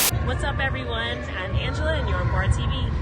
What's up, everyone? I'm Angela, and you're on BARTV.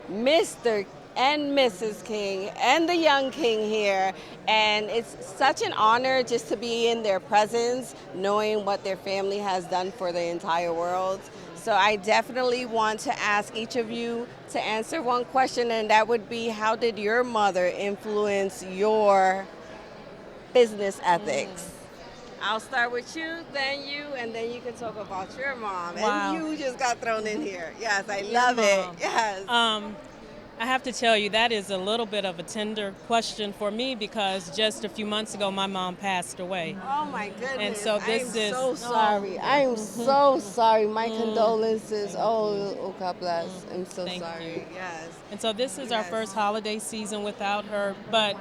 Mr. and Mrs. King and the young king here, and it's such an honor just to be in their presence, knowing what their family has done for the entire world. So I definitely want to ask each of you to answer one question, and that would be, how did your mother influence your business ethics? I'll start with you, then you, and then you can talk about your mom. Wow. And you just got thrown in here. Yes, I love it. Yes. I have to tell you, that is a little bit of a tender question for me because just a few months ago, my mom passed away. Oh my goodness. And so this is so sorry. I am so sorry. My condolences. Oh, God bless. I'm so Thank sorry. you. Yes. And so this is our Yes. first holiday season without her, but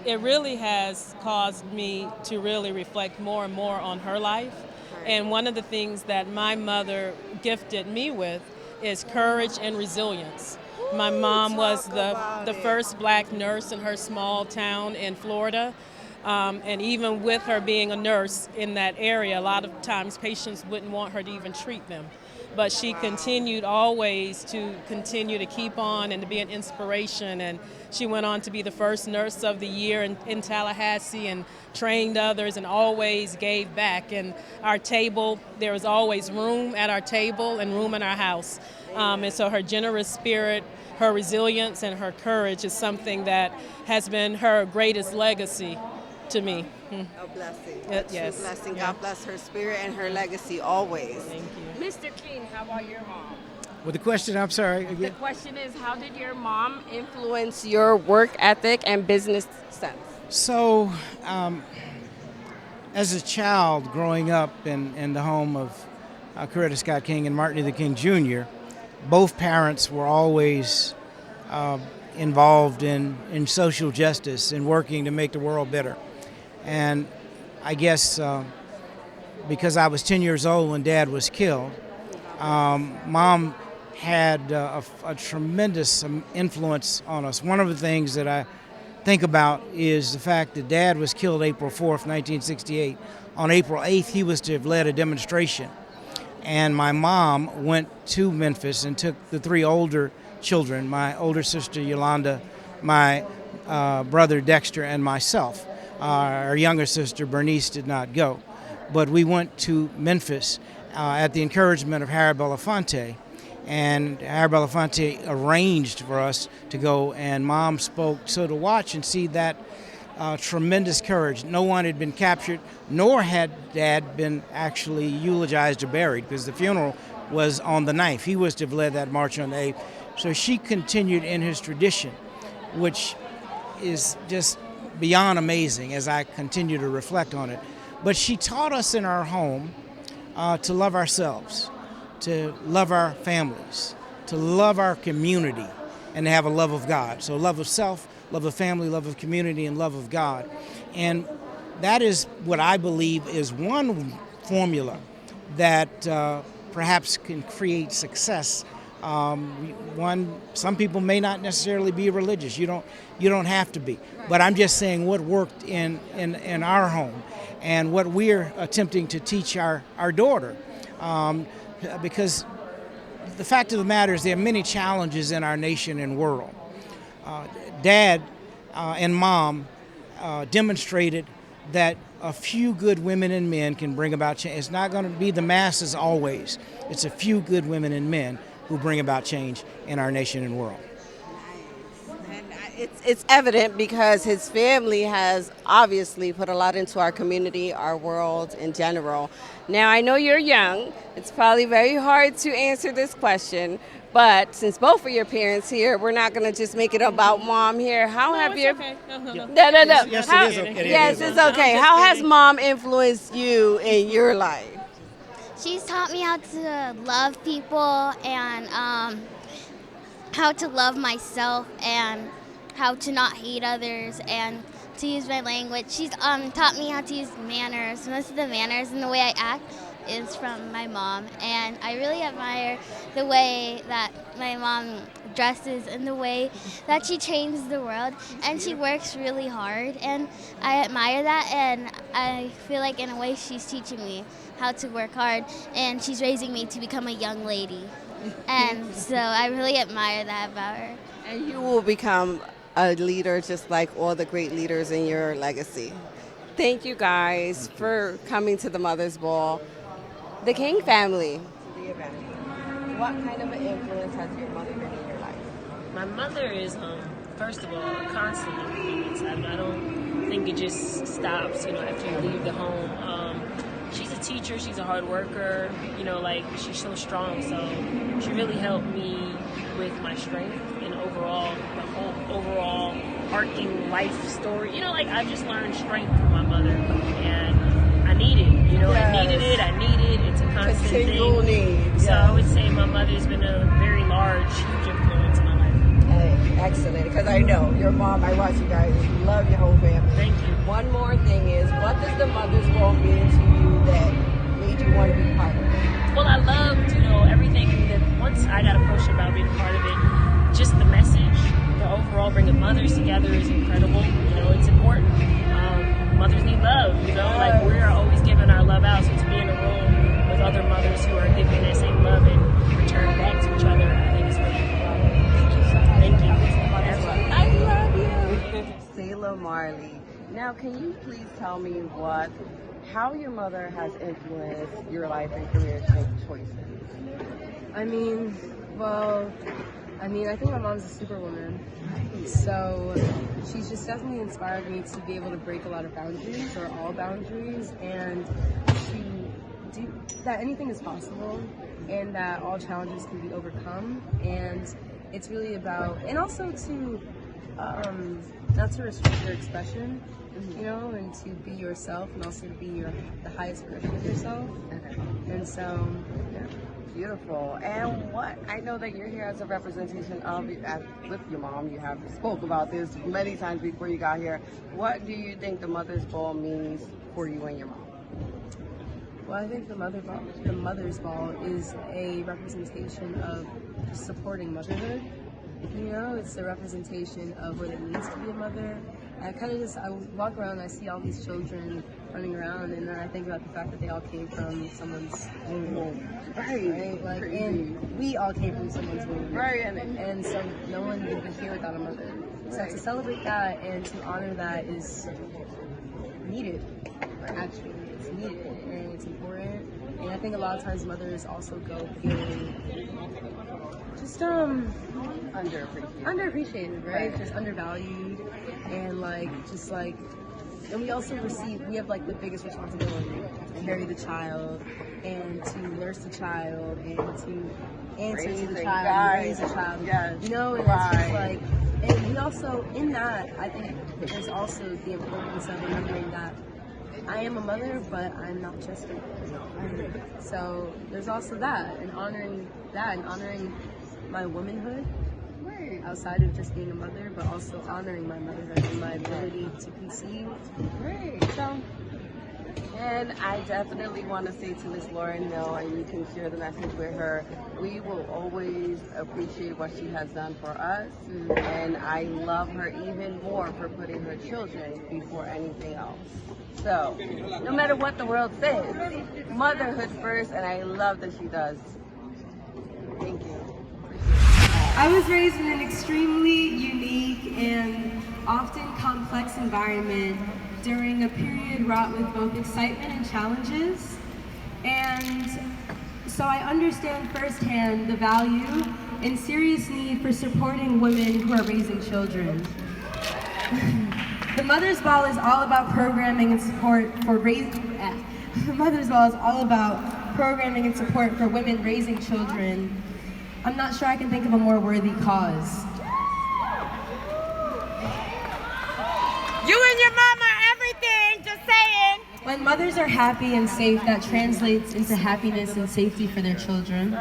it really has caused me to really reflect more and more on her life. Right. And one of the things that my mother gifted me with is courage and resilience. My mom was the first black nurse in her small town in Florida. And even with her being a nurse in that area, a lot of times patients wouldn't want her to even treat them. But she continued always to continue to keep on and to be an inspiration. And she went on to be the first nurse of the year in Tallahassee and trained others and always gave back. And our table, there was always room at our table and room in our house. And so her generous spirit, her resilience, and her courage is something that has been her greatest legacy to me. A blessing. Yes. A blessing. Yeah. God bless her spirit and her legacy always. Thank you. Mr. King, how about your mom? Well, the question, I'm sorry. The Again. question is, how did your mom influence your work ethic and business sense? So, as a child growing up in the home of Coretta Scott King and Martin Luther King Jr., both parents were always involved in social justice and working to make the world better. And I guess because I was 10 years old when Dad was killed, Mom had a tremendous influence on us. One of the things that I think about is the fact that Dad was killed April 4th, 1968. On April 8th, he was to have led a demonstration. And my mom went to Memphis and took the three older children, my older sister Yolanda, my brother Dexter, and myself. Our younger sister Bernice did not go. But we went to Memphis at the encouragement of Harry Belafonte. And Harry Belafonte arranged for us to go, and Mom spoke. So to watch and see that tremendous courage. No one had been captured, nor had Dad been actually eulogized or buried, because the funeral was on the 9th. He was to have led that march on the 8th. So she continued in his tradition, which is just beyond amazing as I continue to reflect on it. But she taught us in our home to love ourselves, to love our families, to love our community, and to have a love of God. So love of self, love of family, love of community, and love of God. And that is what I believe is one formula that perhaps can create success. Some people may not necessarily be religious. You don't have to be. But I'm just saying what worked in our home and what we're attempting to teach our daughter. Because the fact of the matter is there are many challenges in our nation and world. Dad and Mom demonstrated that a few good women and men can bring about change. It's not going to be the masses always. It's a few good women and men who bring about change in our nation and world. And it's evident because his family has obviously put a lot into our community, our world in general. Now, I know you're young. It's probably very hard to answer this question, but since both of your parents here, we're not going to just make it about mom here. How have your... Okay. No. Yes, How- it is okay. Yes, it's okay. How has mom influenced you in your life? She's taught me how to love people and how to love myself and how to not hate others and to use my language. She's taught me how to use manners. Most of the manners and the way I act is from my mom, and I really admire the way that my mom dresses and the way that she changes the world, and she works really hard, and I admire that, and I feel like in a way she's teaching me how to work hard, and she's raising me to become a young lady, and so I really admire that about her. And you will become a leader just like all the great leaders in your legacy. Thank you guys for coming to the Mother's Ball. The King family, the event. What kind of an influence has your mother been in your life? My mother is, first of all, a constant influence. I don't think it just stops, after you leave the home. She's a teacher. She's a hard worker. She's so strong. So she really helped me with my strength and overall, the whole overall arcing life story. I just learned strength from my mother, and I need it. Yes. I need it. It's a constant Single thing. need. So yes. I would say my mother's been a very large, huge influence in my life. Hey, excellent, because I know your mom, I watch you guys, love your whole family. Thank you. One more thing is, what does the Mother's Ball mean to you that made you want to be part of it? Well, I loved, everything that once I got approached about being a part of it, just the message, the overall bringing mothers together is incredible. It's important. Mothers need love, we're always giving our love out. So to be in a room with other mothers who are giving that same love and return back to each other, I think it's really important. Thank you. I love you. Selah Marley. Now, can you please tell me how your mother has influenced your life and career choices? I think my mom's a superwoman. So she's just definitely inspired me to be able to break a lot of boundaries, or all boundaries, and to do that anything is possible and that all challenges can be overcome. And it's really about, and also to not to restrict your expression, and to be yourself, and also to be the highest version of yourself. And so, yeah. Beautiful. And I know that you're here as a representation of, with your mom, you have spoke about this many times before you got here. What do you think the Mother's Ball means for you and your mom? Well, I think the Mother's Ball is a representation of supporting motherhood. It's a representation of what it means to be a mother. And I walk around and I see all these children running around, and then I think about the fact that they all came from someone's womb. Right? And we all came from someone's womb. Right. And so no one would be here without a mother. So to celebrate that and to honor that is needed. Actually, it's needed and it's important. And I think a lot of times mothers also go feeling just underappreciated, right? Just undervalued, and and we also we have the biggest responsibility to carry the child and to nurse the child and to answer to the child and raise the child. Yes. And it's just and we also, in that, I think there's also the importance of remembering that I am a mother, but I'm not just a mother. So there's also that, and honoring that, and honoring my womanhood, outside of just being a mother, but also honoring my motherhood and my ability to conceive. Great. And I definitely want to say to Miss Lauryn Hill, and you can share the message with her, we will always appreciate what she has done for us, and I love her even more for putting her children before anything else. So, no matter what the world says, motherhood first, and I love that she does. Thank you. I was raised in an extremely unique and often complex environment during a period wrought with both excitement and challenges. And so I understand firsthand the value and serious need for supporting women who are raising children. The Mother's Ball is all about programming and support for The Mother's Ball is all about programming and support for women raising children. I'm not sure I can think of a more worthy cause. You and your mom are everything, just saying. When mothers are happy and safe, that translates into happiness and safety for their children.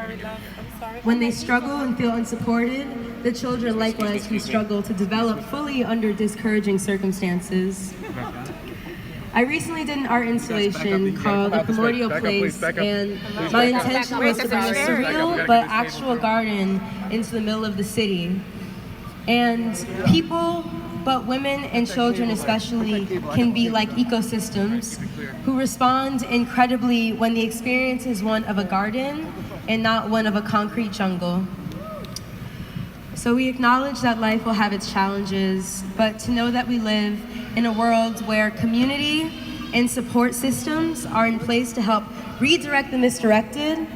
When they struggle and feel unsupported, the children likewise who struggle to develop fully under discouraging circumstances. I recently did an art installation called A Primordial Place, and my intention was to bring a surreal but actual garden into the middle of the city. And people, but women and children especially, can be like ecosystems who respond incredibly when the experience is one of a garden and not one of a concrete jungle. So we acknowledge that life will have its challenges, but to know that we live in a world where community and support systems are in place to help redirect the misdirected,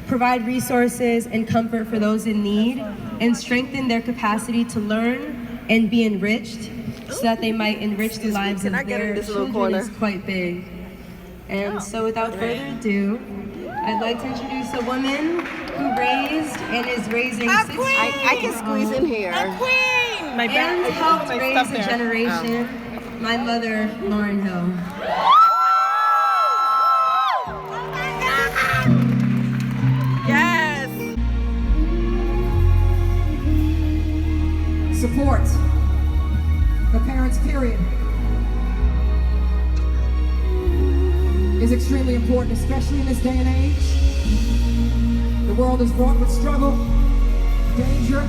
provide resources and comfort for those in need, and strengthen their capacity to learn and be enriched so that they might enrich the lives of their children is quite big. And so without further ado, I'd like to introduce a woman who raised and is raising 6 children. I can squeeze in here. And helped raise a generation, my mother, Lauryn Hill. Yes. Support for parents, period, is extremely important, especially in this day and age. The world is wrought with struggle, danger,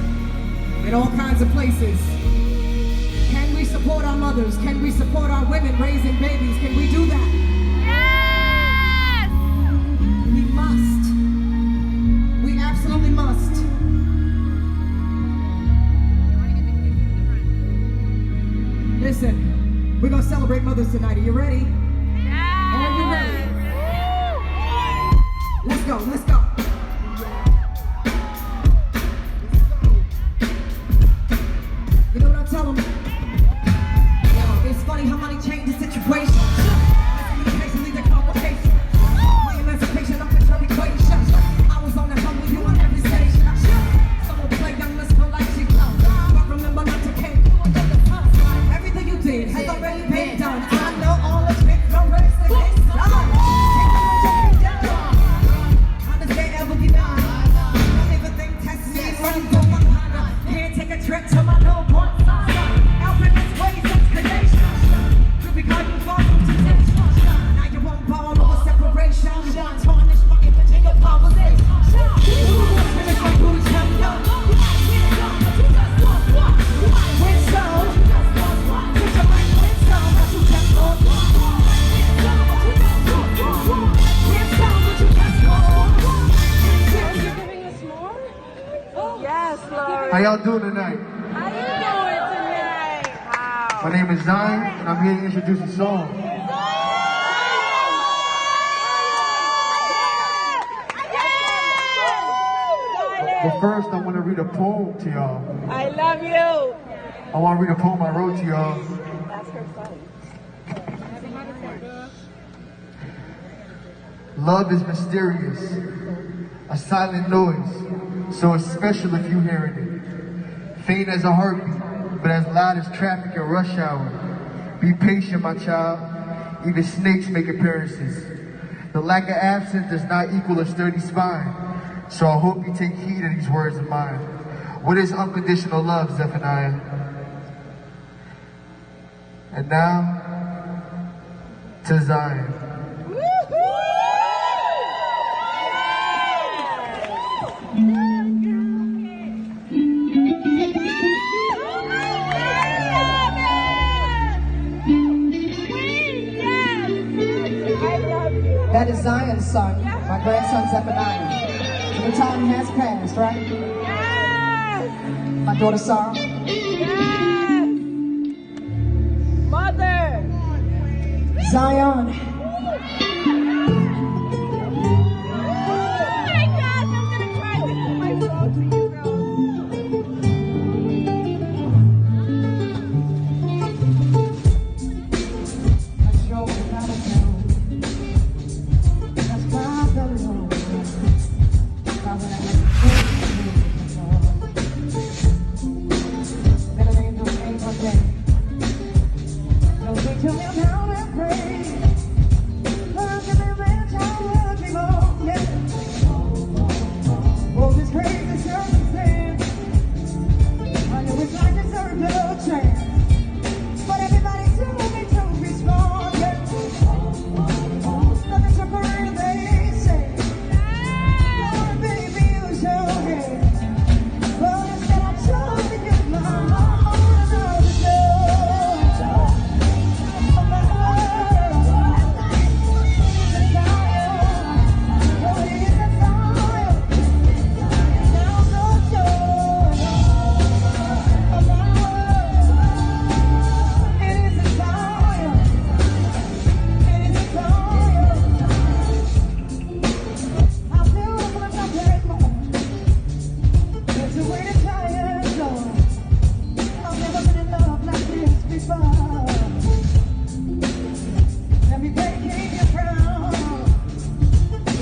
in all kinds of places. Can we support our mothers? Can we support our women raising babies? Can we do that? Yes! We must. We absolutely must. Listen, we're gonna celebrate mothers tonight. Are you ready? Yes! Are you ready? Let's go, let's go. You know what I tell them? Yo, it's funny how money changes situations. Occasionally the complications. My emancipation up in your equation. I was on the humble you on every station. Someone play young Miss Bill like she close. But remember not to cave. Everything you did has already been done. I know all the tricks are raised against done. How does they ever be done? Don't even think tests me running for one hunter. Can't take a trip to my little boy. Alfred is ways of creation. Could be caught you far from temptation. Now you won't ball over separation. Tarnish my image in your conversation. Finish my booty champion. Win some. Put your mic win some. That's what that's for. Win some, but you just Yes, Lord. How y'all doing tonight? How you doing tonight? Wow. My name is Zion, and I'm here to introduce a song. But first, I want to read a poem to y'all. I love you. I want to read a poem I wrote to y'all. That's her son. Love is mysterious, a silent noise, so it's special if you hearing it. Faint as a heartbeat, but as loud as traffic in rush hour. Be patient, my child. Even snakes make appearances. The lack of absence does not equal a sturdy spine. So I hope you take heed of these words of mine. What is unconditional love, Zephaniah? And now, to Zion. That is Zion's son, my grandson Zephaniah. The time has passed, right? Yes! My daughter Sarah. Yes! Mother! Zion.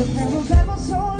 The devil so